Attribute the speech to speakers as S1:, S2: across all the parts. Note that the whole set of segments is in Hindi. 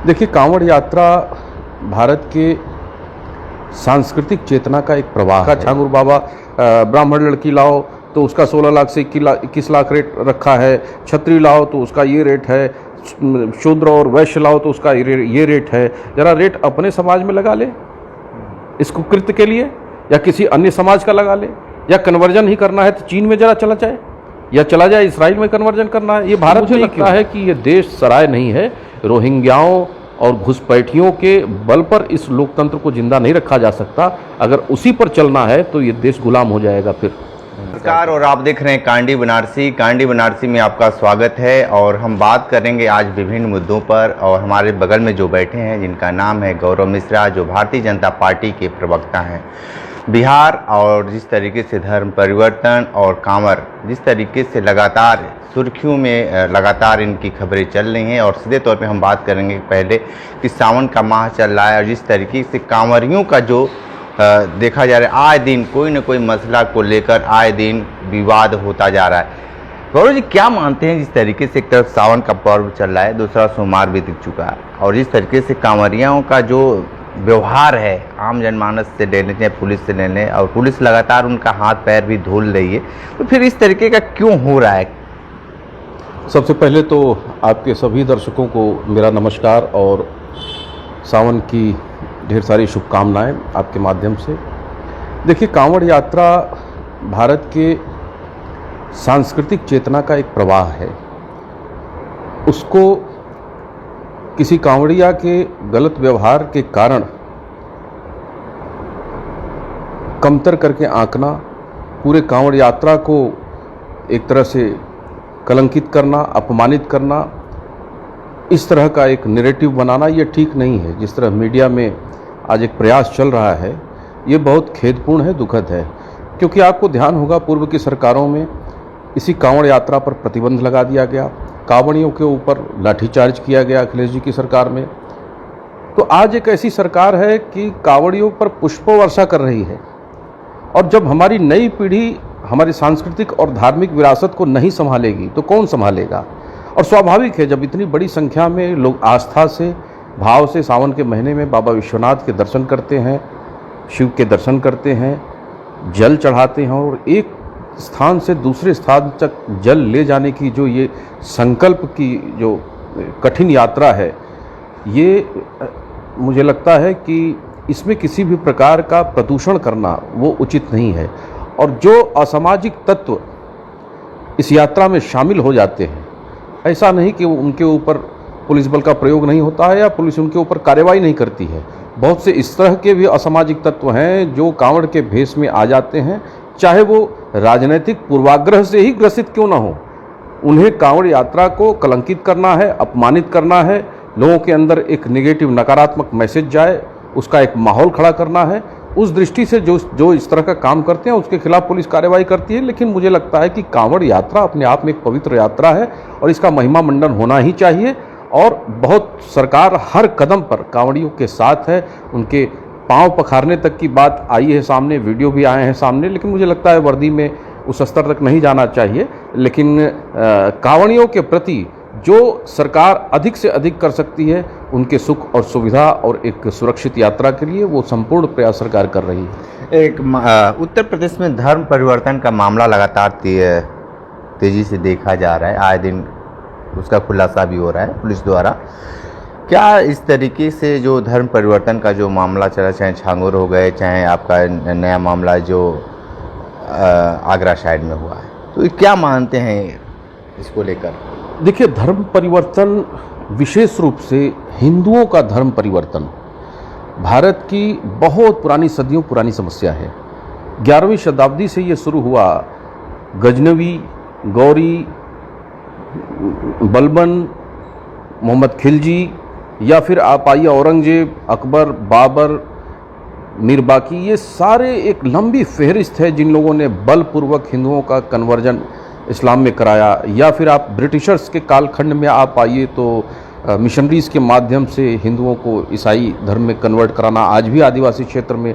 S1: देखिए, कांवड़ यात्रा भारत के सांस्कृतिक चेतना का एक प्रवाह है। छांगुर बाबा ब्राह्मण लड़की लाओ तो उसका 16 लाख से 21 लाख रेट रखा है, छत्री लाओ तो उसका ये रेट है, शूद्र और वैश्य लाओ तो उसका ये रेट है। जरा रेट अपने समाज में लगा ले इस कुकृत्य के लिए, या किसी अन्य समाज का लगा ले, या कन्वर्जन ही करना है तो चीन में जरा चला जाए, या चला जाए इसराइल में कन्वर्जन करना है। ये भारत में लगता है कि ये देश सराय नहीं है। रोहिंग्याओं और घुसपैठियों के बल पर इस लोकतंत्र को जिंदा नहीं रखा जा सकता। अगर उसी पर चलना है तो ये देश गुलाम हो जाएगा फिर।
S2: नमस्कार, और आप देख रहे हैं कांडी बनारसी। कांडी बनारसी में आपका स्वागत है और हम बात करेंगे आज विभिन्न मुद्दों पर। और हमारे बगल में जो बैठे हैं जिनका नाम है गौरव मिश्रा, जो भारतीय जनता पार्टी के प्रवक्ता हैं। बिहार और जिस तरीके से धर्म परिवर्तन और कांवर जिस तरीके से लगातार सुर्खियों में लगातार इनकी खबरें चल रही हैं, और सीधे तौर पे हम बात करेंगे पहले कि सावन का माह चल रहा है और जिस तरीके से कांवरियों का जो देखा जा रहा है, आए दिन कोई न कोई मसला को लेकर आए दिन विवाद होता जा रहा है। गौरव जी, क्या मानते हैं जिस तरीके से एक तरफ सावन का पर्व चल रहा है, दूसरा सोमवार भी दिख चुका है, और जिस तरीके से कांवरियों का जो व्यवहार है आम जनमानस से ले लेते हैं, पुलिस से ले लें, और पुलिस लगातार उनका हाथ पैर भी धुल रही है, तो फिर इस तरीके का क्यों हो रहा है?
S1: सबसे पहले तो आपके सभी दर्शकों को मेरा नमस्कार और सावन की ढेर सारी शुभकामनाएं आपके माध्यम से। देखिए, कांवड़ यात्रा भारत के सांस्कृतिक चेतना का एक प्रवाह है। उसको किसी कांवड़िया के गलत व्यवहार के कारण कमतर करके आंकना, पूरे कांवड़ यात्रा को एक तरह से कलंकित करना, अपमानित करना, इस तरह का एक नैरेटिव बनाना, ये ठीक नहीं है। जिस तरह मीडिया में आज एक प्रयास चल रहा है, ये बहुत खेदपूर्ण है, दुखद है। क्योंकि आपको ध्यान होगा, पूर्व की सरकारों में इसी कांवड़ यात्रा पर प्रतिबंध लगा दिया गया, कांवड़ियों के ऊपर लाठीचार्ज किया गया अखिलेश जी की सरकार में। तो आज एक ऐसी सरकार है कि कांवड़ियों पर पुष्प वर्षा कर रही है। और जब हमारी नई पीढ़ी हमारी सांस्कृतिक और धार्मिक विरासत को नहीं संभालेगी तो कौन संभालेगा? और स्वाभाविक है, जब इतनी बड़ी संख्या में लोग आस्था से, भाव से सावन के महीने में बाबा विश्वनाथ के दर्शन करते हैं, शिव के दर्शन करते हैं, जल चढ़ाते हैं, और एक स्थान से दूसरे स्थान तक जल ले जाने की जो ये संकल्प की जो कठिन यात्रा है, ये मुझे लगता है कि इसमें किसी भी प्रकार का प्रदूषण करना वो उचित नहीं है। और जो असामाजिक तत्व इस यात्रा में शामिल हो जाते हैं, ऐसा नहीं कि उनके ऊपर पुलिस बल का प्रयोग नहीं होता है या पुलिस उनके ऊपर कार्रवाई नहीं करती है। बहुत से इस तरह के भी असामाजिक तत्व हैं जो कांवड़ के भेष में आ जाते हैं, चाहे वो राजनीतिक पूर्वाग्रह से ही ग्रसित क्यों ना हो। उन्हें कांवड़ यात्रा को कलंकित करना है, अपमानित करना है, लोगों के अंदर एक नेगेटिव नकारात्मक मैसेज जाए, उसका एक माहौल खड़ा करना है। उस दृष्टि से जो इस तरह का काम करते हैं उसके खिलाफ पुलिस कार्रवाई करती है। लेकिन मुझे लगता है कि कांवड़ यात्रा अपने आप में एक पवित्र यात्रा है और इसका महिमा मंडन होना ही चाहिए। और बहुत सरकार हर कदम पर कांवड़ियों के साथ है, उनके पांव पखारने तक की बात आई है सामने, वीडियो भी आए हैं सामने। लेकिन मुझे लगता है वर्दी में उस स्तर तक नहीं जाना चाहिए। लेकिन कांवड़ियों के प्रति जो सरकार अधिक से अधिक कर सकती है, उनके सुख और सुविधा और एक सुरक्षित यात्रा के लिए वो संपूर्ण प्रयास सरकार कर रही है।
S2: एक उत्तर प्रदेश में धर्म परिवर्तन का मामला लगातार तेजी से देखा जा रहा है, आए दिन उसका खुलासा भी हो रहा है पुलिस द्वारा। क्या इस तरीके से जो धर्म परिवर्तन का जो मामला चला, चाहे छांगुर हो गए, चाहे आपका नया मामला जो आगरा साइड में हुआ है, तो क्या मानते हैं इसको लेकर?
S1: देखिए, धर्म परिवर्तन विशेष रूप से हिंदुओं का धर्म परिवर्तन भारत की बहुत पुरानी, सदियों पुरानी समस्या है। 11वीं शताब्दी से ये शुरू हुआ। गजनवी, गौरी, बलबन, मोहम्मद खिलजी, या फिर आप आइए औरंगजेब, अकबर, बाबर, मीरबाकी, ये सारे एक लंबी फहरिस्त है जिन लोगों ने बलपूर्वक हिंदुओं का कन्वर्जन इस्लाम में कराया। या फिर आप ब्रिटिशर्स के कालखंड में आप आइए तो मिशनरीज़ के माध्यम से हिंदुओं को ईसाई धर्म में कन्वर्ट कराना, आज भी आदिवासी क्षेत्र में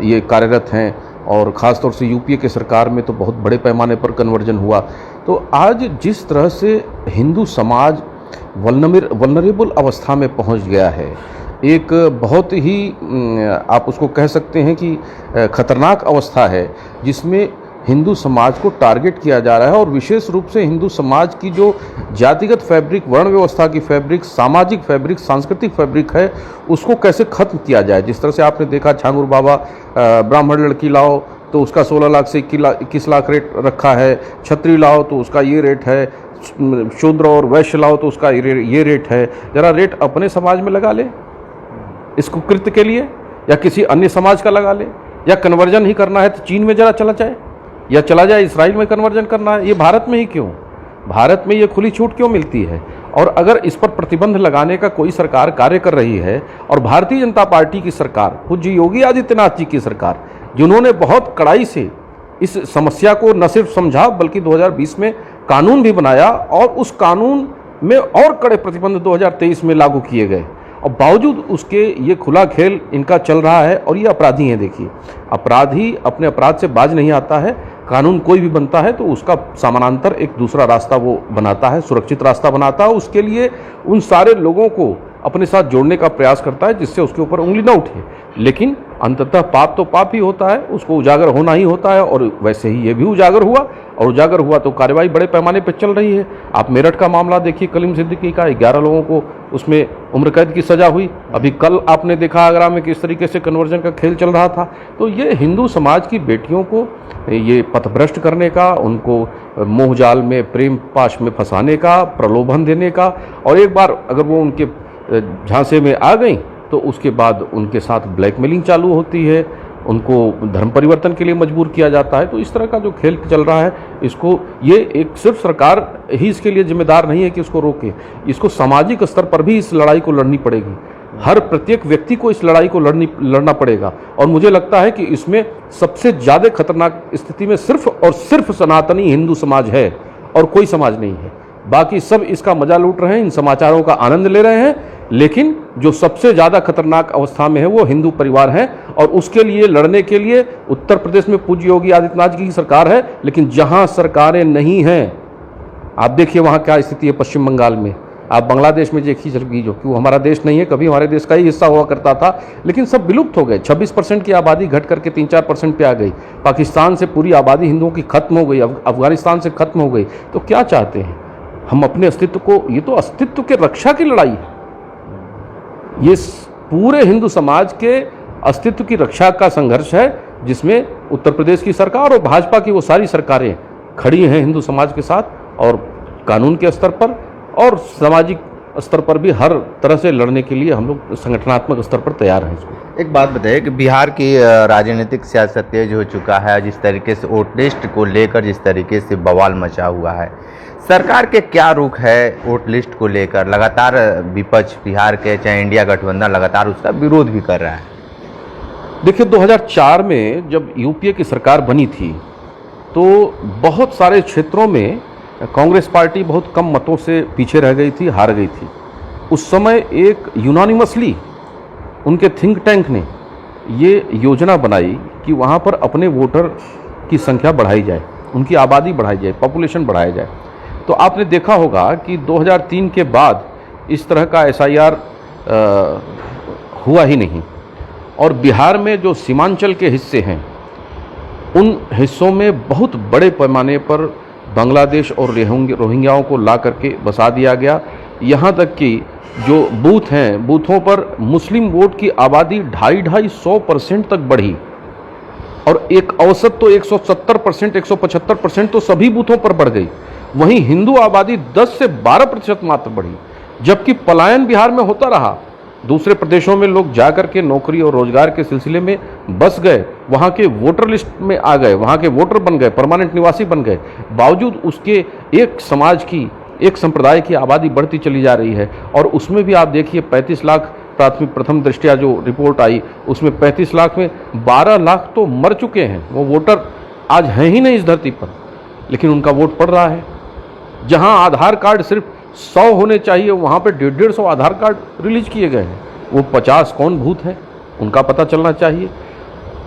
S1: ये कार्यरत हैं। और ख़ास तौर से यूपीए के सरकार में तो बहुत बड़े पैमाने पर कन्वर्जन हुआ। तो आज जिस तरह से हिंदू समाज वल्नरेबल अवस्था में पहुंच गया है। एक बहुत ही आप उसको कह सकते हैं कि खतरनाक अवस्था है, जिसमें हिंदू समाज को टारगेट किया जा रहा है और विशेष रूप से हिंदू समाज की जो जातिगत फैब्रिक, वर्ण व्यवस्था की फैब्रिक, सामाजिक फैब्रिक, सांस्कृतिक फैब्रिक है, उसको कैसे खत्म किया जाए। जिस तरह से आपने देखा छांगुर बाबा ब्राह्मण लड़की लाओ तो उसका 16 लाख से 21 लाख रेट रखा है, छत्री लाओ तो उसका ये रेट है, शूद्र और वैश्य लाओ तो उसका ये रेट है। जरा रेट अपने समाज में लगा ले इस कुकृत्य के लिए, या किसी अन्य समाज का लगा ले, या कन्वर्जन ही करना है तो चीन में जरा चला जाए, या चला जाए इसराइल में कन्वर्जन करना है। ये भारत में ही क्यों, भारत में ये खुली छूट क्यों मिलती है। और अगर इस पर प्रतिबंध लगाने का कोई सरकार कार्य कर रही है, और भारतीय जनता पार्टी की सरकार, पूज्य योगी आदित्यनाथ जी की सरकार, जिन्होंने बहुत कड़ाई से इस समस्या को न सिर्फ समझा बल्कि 2020 में कानून भी बनाया, और उस कानून में और कड़े प्रतिबंध 2023 में लागू किए गए, और बावजूद उसके ये खुला खेल इनका चल रहा है। और ये अपराधी हैं। देखिए, अपराधी अपने अपराध से बाज नहीं आता है। कानून कोई भी बनता है तो उसका समानांतर एक दूसरा रास्ता वो बनाता है, सुरक्षित रास्ता बनाता है। उसके लिए उन सारे लोगों को अपने साथ जोड़ने का प्रयास करता है जिससे उसके ऊपर उंगली ना उठे। लेकिन अंततः पाप तो पाप ही होता है, उसको उजागर होना ही होता है। और वैसे ही ये भी उजागर हुआ, और उजागर हुआ तो कार्रवाई बड़े पैमाने पर चल रही है। आप मेरठ का मामला देखिए, कलीम सिद्दीकी का 11 लोगों को उसमें उम्र कैद की सज़ा हुई। अभी कल आपने देखा आगरा में किस तरीके से कन्वर्जन का खेल चल रहा था। तो ये हिंदू समाज की बेटियों को ये पथभ्रष्ट करने का, उनको मोह जाल में, प्रेम पाश में फंसाने का, प्रलोभन देने का, और एक बार अगर वो उनके झांसे में आ गई तो उसके बाद उनके साथ ब्लैकमेलिंग चालू होती है, उनको धर्म परिवर्तन के लिए मजबूर किया जाता है। तो इस तरह का जो खेल चल रहा है, इसको ये एक सिर्फ सरकार ही इसके लिए जिम्मेदार नहीं है कि इसको रोके, इसको सामाजिक स्तर पर भी इस लड़ाई को लड़नी पड़ेगी। हर प्रत्येक व्यक्ति को इस लड़ाई को लड़ना पड़ेगा। और मुझे लगता है कि इसमें सबसे ज़्यादा खतरनाक स्थिति में सिर्फ और सिर्फ सनातनी हिंदू समाज है, और कोई समाज नहीं है। बाकी सब इसका मजा लूट रहे हैं, इन समाचारों का आनंद ले रहे हैं, लेकिन जो सबसे ज़्यादा खतरनाक अवस्था में है वो हिंदू परिवार है। और उसके लिए लड़ने के लिए उत्तर प्रदेश में पूज्य योगी आदित्यनाथ जी की सरकार है, लेकिन जहां सरकारें नहीं हैं, आप देखिए वहां क्या स्थिति है। पश्चिम बंगाल में, आप बांग्लादेश में देखिए, जो कि वो हमारा देश नहीं है, कभी हमारे देश का ही हिस्सा हुआ करता था, लेकिन सब विलुप्त हो गए। 26% की आबादी घट करके 3-4% पे आ गई। पाकिस्तान से पूरी आबादी हिंदुओं की खत्म हो गई, अफगानिस्तान से खत्म हो गई। तो क्या चाहते हैं हम अपने अस्तित्व को? ये तो अस्तित्व के रक्षा की लड़ाई है, ये पूरे हिंदू समाज के अस्तित्व की रक्षा का संघर्ष है, जिसमें उत्तर प्रदेश की सरकार और भाजपा की वो सारी सरकारें खड़ी हैं हिंदू समाज के साथ, और कानून के स्तर पर और सामाजिक स्तर पर भी हर तरह से लड़ने के लिए हम लोग संगठनात्मक स्तर पर तैयार हैं। इसको
S2: एक बात बताइए कि बिहार की राजनीतिक सियासत तेज हो चुका है, जिस तरीके से वोट लिस्ट को लेकर जिस तरीके से बवाल मचा हुआ है, सरकार के क्या रुख है वोट लिस्ट को लेकर? लगातार विपक्ष बिहार के, चाहे इंडिया गठबंधन, लगातार उसका विरोध भी कर रहा है।
S1: देखिए, 2004 में जब यूपीए की सरकार बनी थी तो बहुत सारे क्षेत्रों में कांग्रेस पार्टी बहुत कम मतों से पीछे रह गई थी, हार गई थी। उस समय एक यूनानिमसली उनके थिंक टैंक ने ये योजना बनाई कि वहाँ पर अपने वोटर की संख्या बढ़ाई जाए, उनकी आबादी बढ़ाई जाए, पॉपुलेशन बढ़ाया जाए। तो आपने देखा होगा कि 2003 के बाद इस तरह का SIR हुआ ही नहीं। और बिहार में जो सीमांचल के हिस्से हैं, उन हिस्सों में बहुत बड़े पैमाने पर बांग्लादेश और रोहिंग्याओं को ला करके बसा दिया गया। यहाँ तक कि जो बूथ हैं, बूथों पर मुस्लिम वोट की आबादी 250-250% तक बढ़ी, और एक औसत तो 170%, 175% तो सभी बूथों पर बढ़ गई। वहीं हिंदू आबादी 10 से 12% मात्र बढ़ी, जबकि पलायन बिहार में होता रहा। दूसरे प्रदेशों में लोग जाकर के नौकरी और रोजगार के सिलसिले में बस गए, वहाँ के वोटर लिस्ट में आ गए, वहाँ के वोटर बन गए, परमानेंट निवासी बन गए। बावजूद उसके एक समाज की, एक संप्रदाय की आबादी बढ़ती चली जा रही है। और उसमें भी आप देखिए 35 लाख प्राथमिक प्रथम दृष्टया जो रिपोर्ट आई, उसमें 35 लाख में 12 लाख तो मर चुके हैं। वो वोटर आज हैं ही नहीं इस धरती पर, लेकिन उनका वोट पड़ रहा है। जहाँ आधार कार्ड सिर्फ 100 होने चाहिए, वहाँ पे 150-150 आधार कार्ड रिलीज किए गए हैं। वो 50 कौन भूत हैं, उनका पता चलना चाहिए।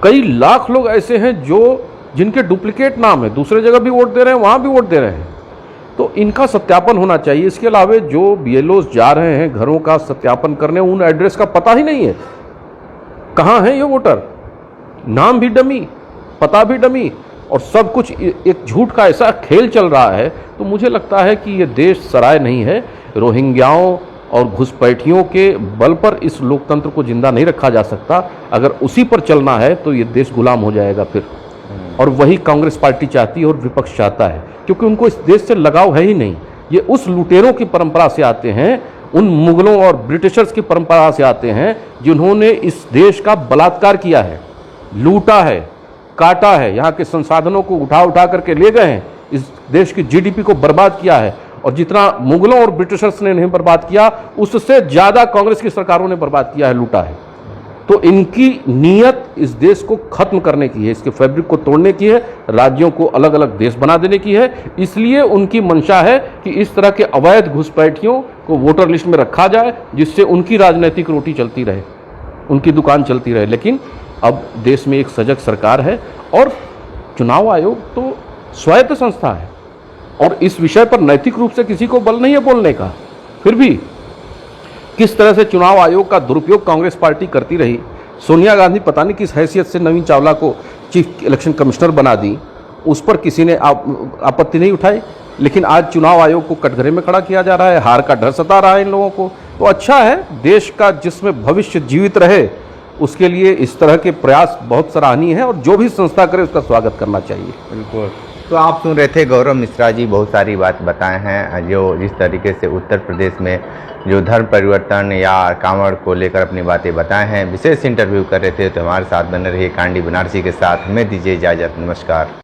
S1: कई लाख लोग ऐसे हैं जिनके डुप्लीकेट नाम है, दूसरे जगह भी वोट दे रहे हैं, वहाँ भी वोट दे रहे हैं। तो इनका सत्यापन होना चाहिए। इसके अलावा जो बीएलओ जा रहे हैं घरों का सत्यापन करने, उन एड्रेस का पता ही नहीं है, कहाँ है ये वोटर, नाम भी डमी, पता भी डमी, और सब कुछ एक झूठ का ऐसा खेल चल रहा है। तो मुझे लगता है कि ये देश सराय नहीं है। रोहिंग्याओं और घुसपैठियों के बल पर इस लोकतंत्र को जिंदा नहीं रखा जा सकता। अगर उसी पर चलना है तो ये देश गुलाम हो जाएगा फिर, और वही कांग्रेस पार्टी चाहती है और विपक्ष चाहता है, क्योंकि उनको इस देश से लगाव है ही नहीं। ये उस लुटेरों की परंपरा से आते हैं, उन मुगलों और ब्रिटिशर्स की परंपरा से आते हैं जिन्होंने इस देश का बलात्कार किया है, लूटा है, काटा है, यहाँ के संसाधनों को उठा करके ले गए हैं, इस देश की जीडीपी को बर्बाद किया है। और जितना मुगलों और ब्रिटिशर्स ने नहीं बर्बाद किया, उससे ज़्यादा कांग्रेस की सरकारों ने बर्बाद किया है, लूटा है। तो इनकी नीयत इस देश को खत्म करने की है, इसके फैब्रिक को तोड़ने की है, राज्यों को अलग अलग देश बना देने की है। इसलिए उनकी मंशा है कि इस तरह के अवैध घुसपैठियों को वोटर लिस्ट में रखा जाए, जिससे उनकी राजनीतिक रोटी चलती रहे, उनकी दुकान चलती रहे। लेकिन अब देश में एक सजग सरकार है और चुनाव आयोग तो स्वायत्त संस्था है, और इस विषय पर नैतिक रूप से किसी को बल नहीं है बोलने का। फिर भी किस तरह से चुनाव आयोग का दुरुपयोग कांग्रेस पार्टी करती रही। सोनिया गांधी पता नहीं किस हैसियत से नवीन चावला को चीफ इलेक्शन कमिश्नर बना दी, उस पर किसी ने आपत्ति नहीं उठाई। लेकिन आज चुनाव आयोग को कटघरे में खड़ा किया जा रहा है, हार का डर सता रहा है इन लोगों को। तो अच्छा है, देश का जिसमें भविष्य जीवित रहे उसके लिए इस तरह के प्रयास बहुत सराहनीय है, और जो भी संस्था करे उसका स्वागत करना चाहिए।
S2: बिल्कुल। तो आप सुन रहे थे गौरव मिश्रा जी, बहुत सारी बात बताए हैं, जो जिस तरीके से उत्तर प्रदेश में जो धर्म परिवर्तन या कांवड़ को लेकर अपनी बातें बताए हैं, विशेष इंटरव्यू कर रहे थे। तो हमारे साथ बने रहिए कांडी बनारसी के साथ। हमें दीजिए इजाज़त, नमस्कार।